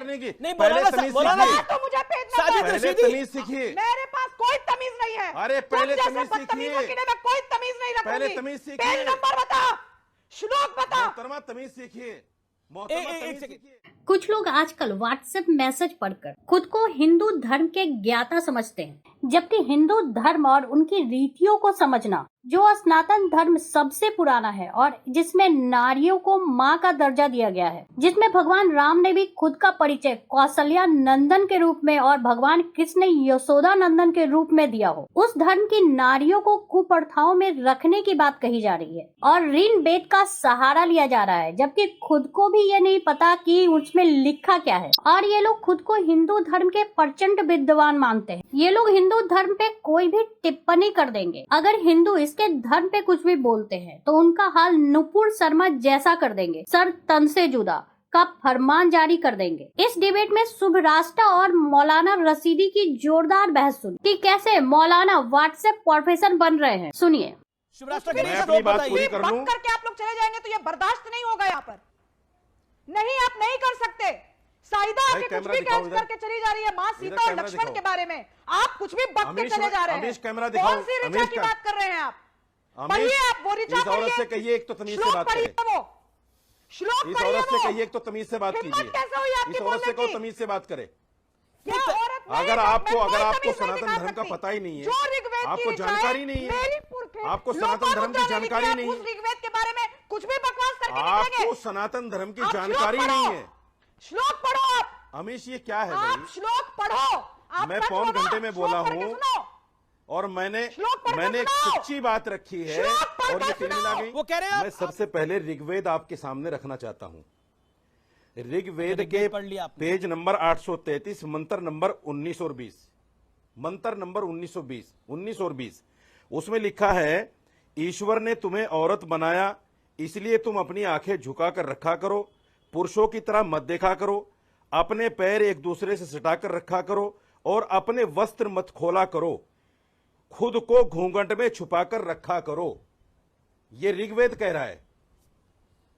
करने की? नहीं, पहले मौलाना तमीज मौलाना सीखिए। तो मुझे भेजना साजिद है। रशीदी, तमीज सीखिए। मेरे पास कोई तमीज नहीं है। अरे पहले तुम जैसे तमीज बदतमीजों सीखिए। के लिए मैं कोई तमीज नहीं रखूंगी। पहले तमीज सीखिए। पेज नंबर बता, श्लोक बता। मोहतरमा तमीज सीखिए, मोहतरमा एक तमीज सेकंड। सीखिए। कुछ लोग आजकल व्हाट्सएप मैसेज पढ़कर खुद को हिंदू धर्म के ज्ञाता समझते हैं, जबकि हिंदू धर्म और उनकी रीतियों को समझना, जो सनातन धर्म सबसे पुराना है और जिसमें नारियों को माँ का दर्जा दिया गया है, जिसमें भगवान राम ने भी खुद का परिचय कौशल्या नंदन के रूप में और भगवान कृष्ण ने यशोदा नंदन के रूप में दिया हो, उस धर्म की नारियों को कुप्रथाओं में रखने की बात कही जा रही है और ऋण वेद का सहारा लिया जा रहा है, जबकि खुद को भी ये नहीं पता कि उसमें लिखा क्या है। और ये लोग खुद को हिंदू धर्म के प्रचंड विद्वान मानते हैं। ये लोग हिंदू धर्म पे कोई भी टिप्पणी कर देंगे। अगर हिंदू इसके धर्म पे कुछ भी बोलते हैं तो उनका हाल नुपुर शर्मा जैसा कर देंगे, सर तन से जुदा का फरमान जारी कर देंगे। इस डिबेट में शुभराष्ट्र और मौलाना रशीदी की जोरदार बहस सुनी कि कैसे मौलाना व्हाट्सएप प्रोफेसर बन रहे हैं। सुनिए। शुभराष्ट्र मैं अपनी बात पूरी कर लूं। बक करके आप लोग चले जाएंगे तो ये बर्दाश्त नहीं होगा। यहाँ पर नहीं, आप नहीं कर सकते। साइदा भाई, आके कुछ कैमरा भी दिखाओ कैच इधर। करके चली जा रही है माँ सीता और कैमरा लक्ष्मण दिखाओ। के बारे में। आप कुछ भी बक के अमीश, चले जा रहे हैं। अमीश, कैमरा दिखाओ। कौन सी ऋचा अमीश की का- बात कर रहे हैं आप? अमीश, पढ़िए आप वो ऋचा इस औरत पढ़िए। से कहिए एक तो तमीज से श्लोक बात पढ़िए करे। वो। श्लोक इस पढ़िए औरत से वो। कहिए एक तो तमीज से बात हिम्मत कीजिए। कैसे हुई आपकी इस औरत से बोलने कहो की? तमीज से बात करे। क्या औरत नहीं अगर है? आपको मैं अगर कोई आपको तमीज नहीं सनातन दिखा धर्म का सकती। पता ही नहीं जो है, ऋग्वेद की आपको ऋचाएं जानकारी नहीं है, मेरी पुरखे आपको सनातन धर्म की जानकारी नहीं उस है, ऋग्वेद के बारे में कुछ भी बकवास करके आपको निकलेंगे। सनातन धर्म की आप जानकारी श्लोक नहीं पढ़ो। है। श्लोक पढ़ो आप। अमीश, ये क्या है आप भाई? श्लोक पढ़ो। आप मैं सच पौन बोलो, घंटे में बोला श्लोक पढ़ के हूँ सुनो। और मैंने श्लोक पढ़ के एक सुनाओ। सच्ची बात रखी है श्लोक पढ़ और ये के फिर मिला सुनाओ। गई। वो कह रहे हैं मैं सबसे पहले ऋग्वेद आपके सामने रखना चाहता हूं। ऋग्वेद के ऋग्वेद पढ़ लिया आपने। पेज नंबर 833 मंत्र नंबर 19 और 20, मंत्र नंबर 19 और 20 उसमें लिखा है, ईश्वर ने तुम्हें औरत बनाया, इसलिए तुम अपनी आंखें झुकाकर रखा करो, पुरुषों की तरह मत देखा करो, अपने पैर एक दूसरे से सटाकर रखा करो और अपने वस्त्र मत खोला करो, खुद को घूंघट में छुपाकर रखा करो। यह ऋग्वेद कह रहा है,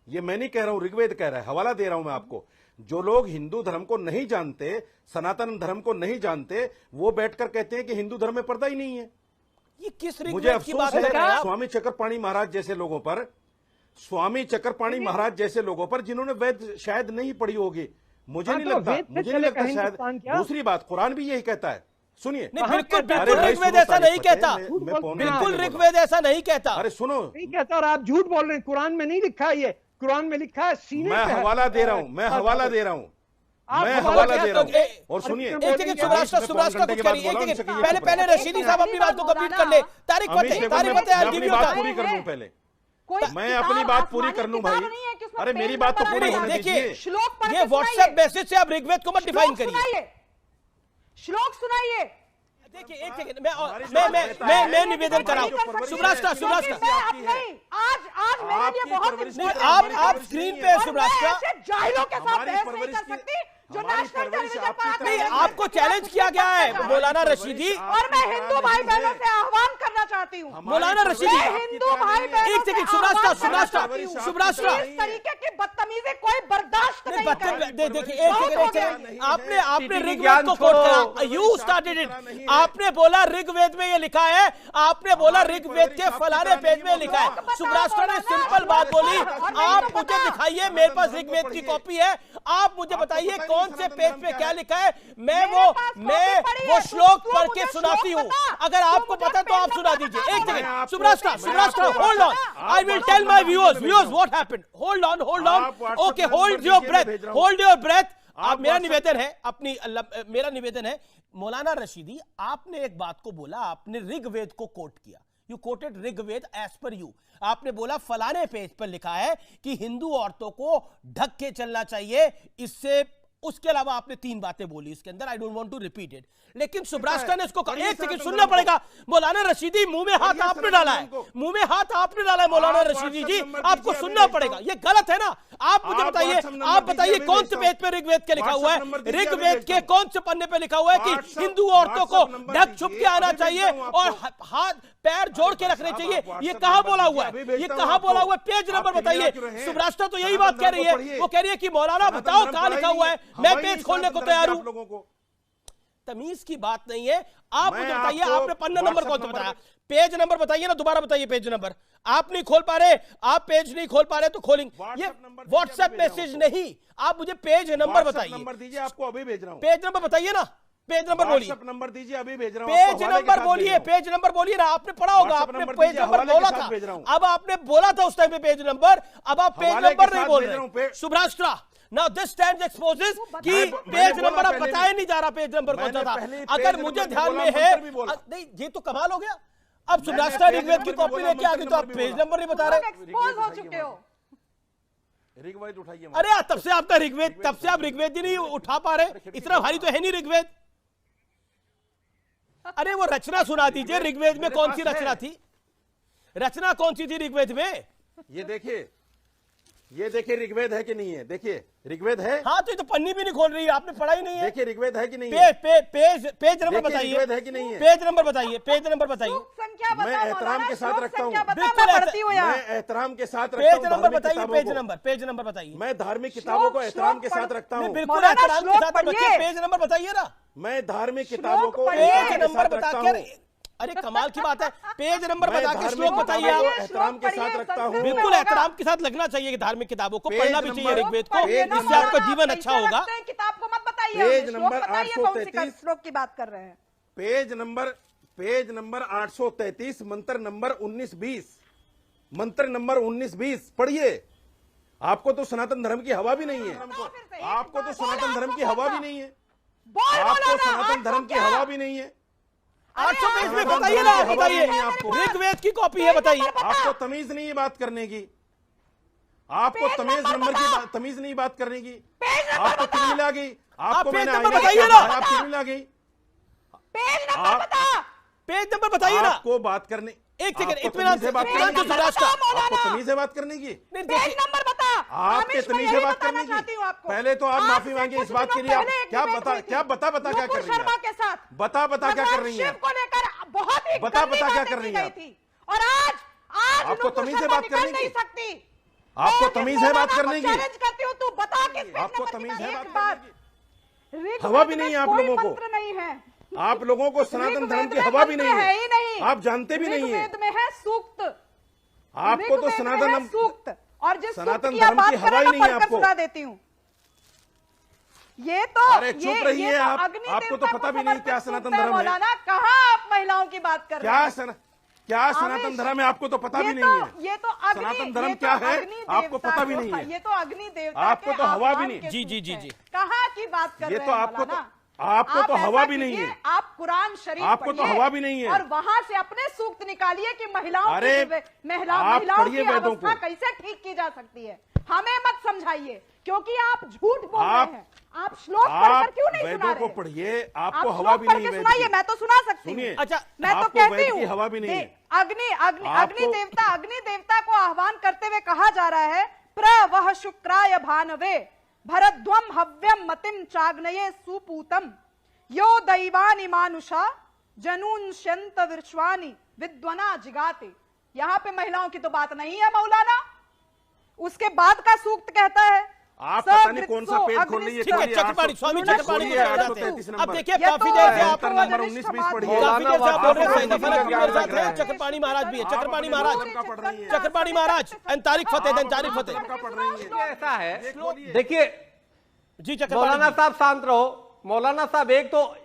ये मैं नहीं कह रहा हूं, ऋग्वेद कह रहा है। हवाला दे रहा हूं मैं आपको। जो लोग हिंदू धर्म को नहीं जानते, सनातन धर्म को नहीं जानते, वो बैठकर कहते हैं कि हिंदू धर्म में पर्दा ही नहीं है। ये किस मुझे ऋग्वेद की अफसोस बात कर रहे हैं है आप? स्वामी चक्रपाणी महाराज जैसे लोगों पर, स्वामी चक्रपाणी महाराज जैसे लोगों पर जिन्होंने वेद शायद नहीं पढ़ी होगी। मुझे नहीं लगता, मुझे नहीं लगता शायद। दूसरी बात, कुरान भी यही कहता है। सुनिए, नहीं, बिल्कुल अरे बिल्कुल भाई, ऋग्वेद सुनो ऐसा तारीफ नहीं फतेह, कहता। मैं पौन बिल्कुल घंटे ऋग्वेद ऐसा नहीं कहता। अरे सुनो, नहीं कहता और आप झूठ बोल रहे हैं। कुरान में नहीं लिखा है ये। कुरान में लिखा है सीने मैं पे है। हवाला दे रहा हूं, मैं हवाला दे रहा हूं, आप मैं हवाला हवाला क्या दे रहा तो- हूं। और सुनिए, एक एक सेकंड, शुभराष्ट्र शुभराष्ट्र कुछ करिए। एक सेकंड, पहले रशीदी साहब अपनी बात को कंप्लीट कर ले। तारीख अमीश, फतेह, देखो, तारीख मैं फतेह, I'll अपनी give you बात time। पूरी कर लूं पहले। कोई मैं किताब, अपनी बात पूरी आसमानी कर लूं किताब भाई। नहीं है कि उसमें अरे पेज मेरी बात तो नंबर पूरी आ होने रहा है। देखिए, श्लोक पढ़ के ये व्हाट्सएप सुनाइए। मैसेज से आप ऋग्वेद को मत डिफाइन श्लोक करिए। सुनाइए। श्लोक सुनाइए। देखिए, एक सेकंड, मैं निवेदन कर रहा हूं। शुभराष्ट्र शुभराष्ट्र आज मेरे लिए बहुत important आप है। स्क्रीन पे और शुभराष्ट्र मैं ऐसे जाहिलों के साथ हमारी बहस नहीं परवरिश कर की- सकती जो हमारी नेशनल परवरिश टेलीविजन आपकी पर आते तरह हैं। नहीं, आपको चैलेंज किया गया है मौलाना रशीदी। और मैं हिंदू भाई बहनों से आह्वान करना चाहती हूँ। मौलाना रशीदी, मैं हिंदू भाई बहनों एक सेकंड, से शुभराष्ट्र आह्वान करना शुभराष्ट्र चाहती हूँ। शुभराष्ट्र इस तरीके की बदतमीजी कोई बर्दाश्त नहीं करेगी। देखिए, एक बहुत हो गया। सेकंड, आपने ऋग्वेद को कोट करा, यू स्टार्टेड इट। आपने बोला ऋग्वेद में ये लिखा है, आपने बोला ऋग्वेद के फलाने पेज में लिखा है। शुभराष्ट्र ने सिंपल बात बोली, आप मुझे दिखाइए, मेरे पास ऋग्वेद की कॉपी है, आप मुझे बताइए कौन से पेज पे क्या लिखा है। मैं वो श्लोक पढ़ के सुनाती हूँ। अगर आपको पता तो आप सुना दीजिए। एक second, Shubhrashtra hold on, I will tell my viewers what happened. Hold on okay, hold your breath. आप मेरा निवेदन है मौलाना रशीदी, आपने एक बात को बोला, आपने ऋग्वेद को कोट किया। You quoted Rigveda as per you. आपने बोला फलाने पेज पर लिखा है कि हिंदू औरतों को ढक के चलना चाहिए। इससे उसके अलावा आपने 3 बातें बोली इसके अंदर, I don't want to repeat it. लेकिन सुब्रास्टा ने इसको एक सेकंड सुनना पड़ेगा। मौलाना रशीदी, मुंह में हाथ आपने डाला है, मुंह में हाथ आपने डाला है मौलाना रशीदी जी, आपको सुनना पड़ेगा। ये गलत है ना? आप मुझे बताइए, आप बताइए कौन से पेज पे ऋग्वेद के लिखा हुआ है, ऋग्वेद के कौन से पन्ने पे लिखा हुआ है कि हिंदू औरतों को ढक छुप के आना चाहिए और हाथ पैर जोड़ के रखने चाहिए? ये कहां बोला हुआ है? ये कहां बोला हुआ है? पेज नंबर बताइए। सुब्रास्टा तो यही बात कह रही है, वो कह रही है कि मौलाना बताओ कहां लिखा हुआ है। मैं हवा ही पेज नहीं खोलने को सनातन तैयार धर्म हूं। के आप लोगों को। तमीज की बात नहीं है। आप मैं मुझे बताइए, आपको आपने पन्ना नंबर कौन सा WhatsApp बताया? नंबर पेज नंबर बताइए ना, दोबारा बताइए पेज नंबर। आप नहीं खोल पा रहे, आप पेज नहीं खोल पा रहे तो खोलेंगे। ये WhatsApp नंबर दीजिए, व्हाट्सएप अभी भेज रहा मैसेज हूं नहीं, आप मुझे पेज नंबर WhatsApp बताइए। नंबर दीजिए, आपको अभी भेज रहा हूँ। पेज नंबर बताइए ना, पेज नंबर बोलिए। WhatsApp नंबर दीजिए, अभी भेज रहा हूँ। पेज आपको हवाले के नंबर साथ बोलिए, भेज रहा हूं। पेज नंबर बोलिए ना। आपने पढ़ा होगा, WhatsApp आपने नंबर पेज दीजिए, नंबर हवाले के बोला साथ था। भेज रहा हूं। अब आपने बोला था उस टाइम पे पेज नंबर, अब आप पेज हवाले के नंबर नहीं साथ बोल भेज रहा हूं। रहे। शुभ्राष्ट्रा, नाउ दिस स्टैंड्स एक्सपोजेस कि मैंने पेज बोला नंबर अब पहले बताया भी। नहीं जा रहा पेज नंबर कौन सा मैंने था। पहले पेज अगर नंबर मुझे भी ध्यान बोला, में है, मंत्र भी बोला। नहीं ये तो कमाल हो गया। अब मैंने शुभ्राष्ट्रा पेज ऋग्वेद की नंबर भी कॉपी बोला, लेके आ गई तो आप मंत्र पेज भी नंबर नहीं बता तुम लोग रहे। एक्सपोज हो चुके हो। ऋग्वेद उठाइए। अरे यार, तब से आपका ऋग्वेद, तब से आप ऋग्वेद ही नहीं उठा पा रहे। इतना भारी तो है नहीं ऋग्वेद। अरे वो रचना सुना दीजिए, ऋग्वेद में कौन सी रचना थी? रचना कौन सी थी ऋग्वेद में? ये देखिए ऋग्वेद है कि नहीं है? देखिए ऋग्वेद है। हाँ, तो ये तो पन्नी भी नहीं खोल रही है, आपने पढ़ा ही नहीं है। देखिए ऋग्वेद है कि नहीं है? पेज नंबर देखिए, बताइए। ऋग्वेद है कि नहीं है? पेज नंबर बताइए, पेज नंबर बताइए। श्लोक संख्या मैं बताओ एहतराम मौलाना, के साथ श्लोक रखता हूं। संख्या बताओ, बिल्कुल मैं पढ़ती हूँ यहाँ। मैं एहतराम के साथ रखता पेज हूं नंबर धार्मिक बताइए, किताबों पेज को। नंबर, पेज नंबर बताइए। मैं धार्मिक किताबों को एहतराम के साथ रखता नहीं, हूं। बिल्कुल मौलाना, एहतराम के श्लोक साथ रखिए। पढ़िए। पेज नंबर बताइए ना। मैं धार्मिक किताबों को पढ़िए। एहतराम पेज के नंबर साथ बता रखता के, हूं। अरे कमाल की बात है, पेज नंबर मैं बता के धार्मिक श्लोक बताइए किताबों को आप। एहतराम के साथ रखता हूं। बिल्कुल एहतराम के साथ लगना चाहिए कि धार्मिक किताबों को पेज पढ़ना भी चाहिए नंबर- ऋग्वेद को, पेज इससे नंबर- आपका जीवन अच्छा होगा। किताब को मत बताइए, पेज हमें नंबर श्लोक बताइए, कौन सी 833 श्लोक की बात कर रहे हैं? पेज नंबर 833 मंत्र नंबर 19-20, मंत्र नंबर 19-20 पढ़िए। आपको तो सनातन धर्म की हवा भी नहीं है। आपको तो सनातन धर्म की हवा भी नहीं है। आपको सनातन धर्म की हवा भी नहीं है। 800 पेज में सनातन बताइए धर्म ना, की हवा बताइए। नहीं है आपको। ऋग्वेद की कॉपी है, बताइए। आपको तमीज नहीं है बात करने की। आपको तमीज नहीं बात करने की। आपको तिलमिल आ गई। आपको पेज मैंने नंबर आईने में बताइए क्या ना। कहा, आप तिलमिल आ गई। पेज नंबर बता। पेज नंबर बताइए ना। आपको बात करने, एक सेकंड, आपको इत्मीनान तमीज है बात से करने की। शुभ्राष्ट्रा। आपको तमीज है बात करने की। नहीं, पेज देखिए, नंबर बता। आपके आमिष, मैं तमीज है यही बात बताना करने चाहती हूँ की। आपको। पहले तो आप आज माफी से मांगिए कुछ इस बात के दिनों लिए। आप पहले एक क्या डिबेट बता हुई थी। क्या बता क्या कर नुपुर रही शर्मा है? के साथ बता क्या कर भगवान रही शिव है? को लेकर बहुत ही बता गंदी क्या बातें कर की रही है गई आप? थी। और आज आपको नुपुर तमीज है शर्मा बात निकल करने नहीं की? सकती। आपको मैं तमीज है बात मौलाना को करने की? चैलेंज करती हूँ, तू बता किस पेज आपको नंबर की तमीज है एक बात बात। करने की? ऋग्वेद हवा भी में नहीं है आप कोई लोगों को। मंत्र नहीं है। आप लोगों को सनातन धर्म की ऋग्वेद में हवा भी मंत्र नहीं है ही नहीं। है। आप जानते भी नहीं है। ऋग्वेद में है सूक्त। आपको तो ऋग्वेद में सनातन है सूक्त, और जिस सूक्त सनातन की आप धर्म बात की कर हवा रहे ही हैं, नहीं मैं है पढ़कर आपको। सुना देती हूँ। ये तो अरे चुप रहिए ये तो आप। अग्नि आपको तो देवता पता को भी नहीं क्या समर्पित सनातन सूक्त है धर्म है। मौलाना, कहाँ आप महिलाओं की बात कर रहे हैं? क्या सनातन धर्म है आपको तो पता भी नहीं है। ये तो अग्नि, सनातन धर्म ये तो क्या है अग्नि आपको देवता पता भी को- नहीं है। ये तो अग्नि देवता आपको के तो हवा भी आह्वान नहीं। के जी, सूक्त जी, जी, है। जी। कहाँ की बात कर ये रहे तो हैं आपको तो मौलाना? आपको तो आप हवा ऐसा भी नहीं कीजिए, है। आप कुरान शरीफ आपको तो पढ़िए हवा भी नहीं है। और वहां से अपने सूक्त निकालिए कि महिलाओं अरे, की आप महिलाओं पढ़िए की वेदों अवस्था को। कैसे ठीक की जा सकती है। हमें मत समझाइए, क्योंकि आप झूठ बोल रहे आप- हैं। आप श्लोक पढ़कर क्यों नहीं सुना वेदों को रहे? पढ़िए। आप आपको हवा श्लोक भी पढ़ नहीं के है वेद सुनाइए, की। मैं तो सुना सकती सुनिए। हूँ। अच्छा, मैं तो आपको कहती वेद की हूँ, हवा भी नहीं है। अग्नि देवता को आह्वान करते हुए कहा जा रहा है, प्रवह शुक्राय भानवे भरद्वम हव्यम मतिम चाग्नये सुपूतम यो दैवानि मानुषा जनूंश्यंत विश्वानि विद्वना जिगाते। यहाँ पे महिलाओं की तो बात नहीं है मौलाना। उसके बाद का सूक्त कहता है, आप पता नहीं कौन सा पेज खोल लीजिए। ठीक है, चक्रपाणी स्वामी चक्रपाणी को समझाते हैं। 833 अब नंबर। देखिए, ये तो काफी देर से आप मंत्र नंबर 19-20 पढ़िए। काफी देर से आप बोल रहे हैं, आप सईद अफर अपने मेरे साथ ज्ञान हैं, चक्रपाणी महाराज भी है। आप चक्रपाणी अपने महाराज, धर्म का पढ़ रही हैं। चक्रपाणी महाराज, अंतारिक फतेह, अंतारिक फतेह। का पढ़ रही है। ऐसा है, ये खोलिए। देखिए जी चक्रपाणी मौलाना जी। साहब शांत रहो। मौलाना साहब, एक तो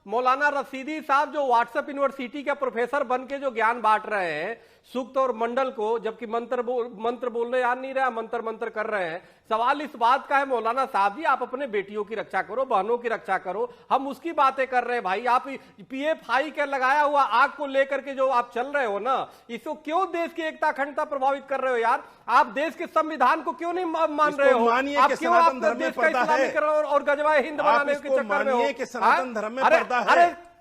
मौलाना रशीदी साहब जो व्हाट्सएप यूनिवर्सिटी के प्रोफेसर बन के जो ज्ञान बांट रहे हैं सूक्त और मंडल को, जबकि मंत्र बोलने याद नहीं रहा, मंत्र कर रहे हैं। सवाल इस बात का है मौलाना साहब जी, आप अपने बेटियों की रक्षा करो, बहनों की रक्षा करो। हम उसकी बातें कर रहे हैं भाई। आप पीएफआई के लगाया हुआ आग को लेकर के जो आप चल रहे हो ना, इसको क्यों देश की एकता अखंडता प्रभावित कर रहे हो यार? आप देश के संविधान को क्यों नहीं मान इसको रहे हो? मानिए आप कि क्यों सनातन आप धर्म में देश का पर्दा है। इस्लामीकरण और गजवाए हिंद आप बनाने के इसको चक्कर में हो? मानिए कि सनातन धर्म में पर्दा है।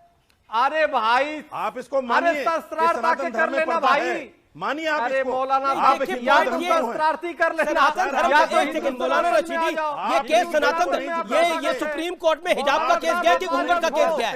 अरे भाई, आप इसको मानिए अरे कि शस्त्रार्था के सनातन कर धर्म में लेना पर्दा भाई। है। मानिए आप अरे इसको। मौलाना आप साहब, एक देखिए, हिंदू या बात तो धर्म ये को हैं। शस्त्रार्थी कर लेना, सनातन धर्म या का तो एक सेकंड मौलाना रशीदी, ये केस सनातन, ये सुप्रीम कोर्ट में हिजाब का केस गया कि घूंघट का केस गया?